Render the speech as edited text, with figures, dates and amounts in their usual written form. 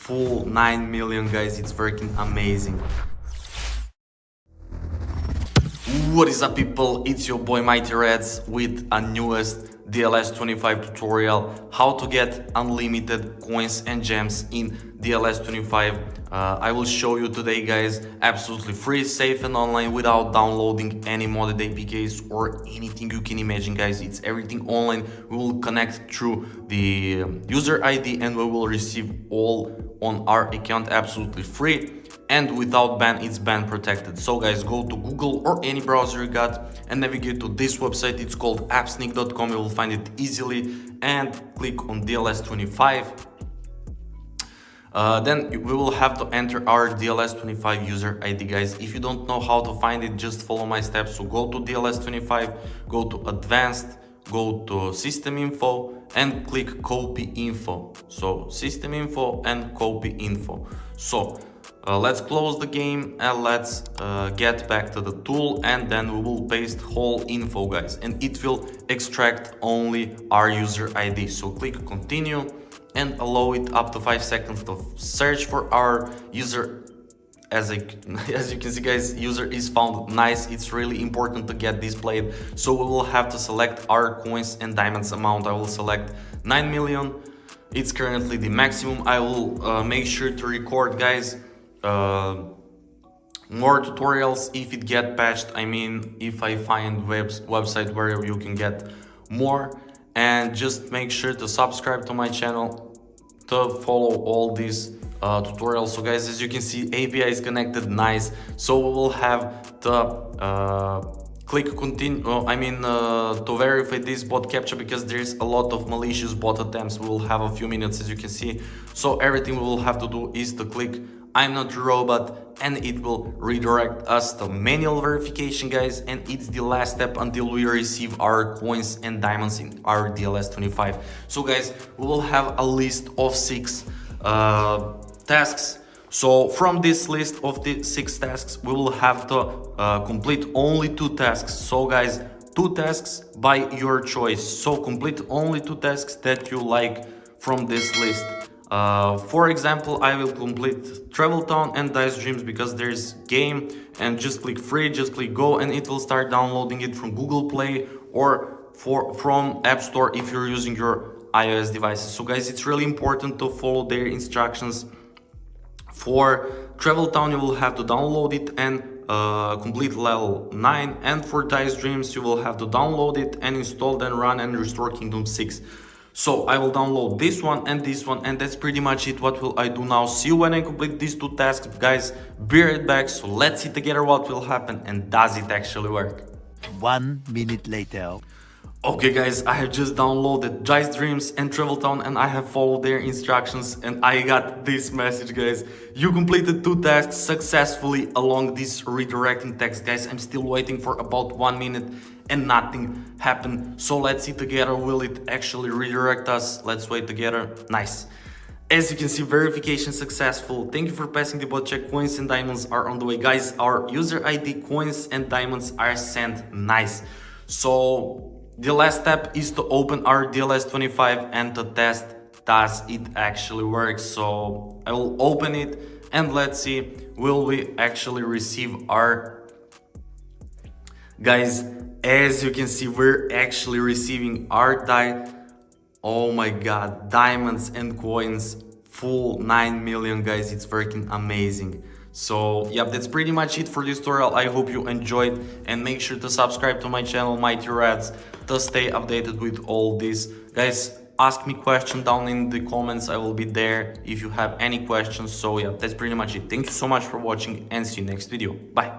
full 9 million, guys. It's working amazing. What is up, people? It's your boy Mighty Reds with a newest DLS 25 tutorial, how to get unlimited coins and gems in DLS 25. I will show you today, guys, absolutely free, safe and online without downloading any modded APKs or anything you can imagine, guys. It's everything online. We will connect through the user ID and we will receive all on our account absolutely free. And without ban, it's ban protected. So guys, go to Google or any browser you got and navigate to this website. It's called appsneak.com. You will find it easily and click on DLS 25. Then we will have to enter our DLS 25 user ID, guys. If you don't know how to find it, just follow my steps. So go to DLS 25, go to advanced, go to system info and click copy info. So system info and copy info. So let's close the game and let's get back to the tool, and then we will paste whole info, guys, and it will extract only our user ID. So click continue and allow it up to 5 seconds to search for our user. As you can see, guys, user is found. Nice. It's really important to get displayed. So we will have to select our coins and diamonds amount. I will select 9 million. It's currently the maximum. I will make sure to record, guys, more tutorials if it get patched. I mean, if I find website where you can get more, and just make sure to subscribe to my channel to follow all these tutorials. So guys, as you can see, API is connected. Nice. So we will have to click continue, to verify this bot captcha, because there's a lot of malicious bot attempts. We will have a few minutes, as you can see. So everything we will have to do is to click I'm not a robot, and it will redirect us to manual verification, guys, and it's the last step until we receive our coins and diamonds in our DLS 25. So guys, we will have a list of 6 tasks. So from this list of the 6 tasks, we will have to complete only 2 tasks. So guys, 2 tasks by your choice. So complete only 2 tasks that you like from this list. For example, I will complete Travel Town and Dice Dreams because there's game, and just click free, just click go, and it will start downloading it from Google Play or from App Store if you're using your iOS devices. So guys, it's really important to follow their instructions. For Travel Town, you will have to download it and complete level 9, and for Dice Dreams, you will have to download it and install, then run and restore Kingdom 6. So I will download this one, and that's pretty much it. What will I do now? See you when I complete these 2 tasks, guys. Be right back. So let's see together what will happen, and does it actually work? 1 minute later. Okay, guys, I have just downloaded Dice Dreams and Travel Town, and I have followed their instructions, and I got this message, guys. You completed 2 tasks successfully along this redirecting text, guys. I'm still waiting for about 1 minute and nothing happened. So let's see together, will it actually redirect us? Let's wait together. Nice. As you can see, verification successful. Thank you for passing the bot check. Coins and diamonds are on the way, guys. Our user ID, coins and diamonds are sent. Nice. So the last step is to open our DLS 25 and to test does it actually work. So I will open it and let's see, will we actually receive our, guys, as you can see, we're actually receiving our oh my god, diamonds and coins, full 9 million, guys. It's working amazing. So yeah, that's pretty much it for this tutorial. I hope you enjoyed, and make sure to subscribe to my channel Mighty Reds to stay updated with all this. Guys, ask me question down in the comments. I will be there if you have any questions. So yeah, that's pretty much it. Thank you so much for watching, and see you next video. Bye.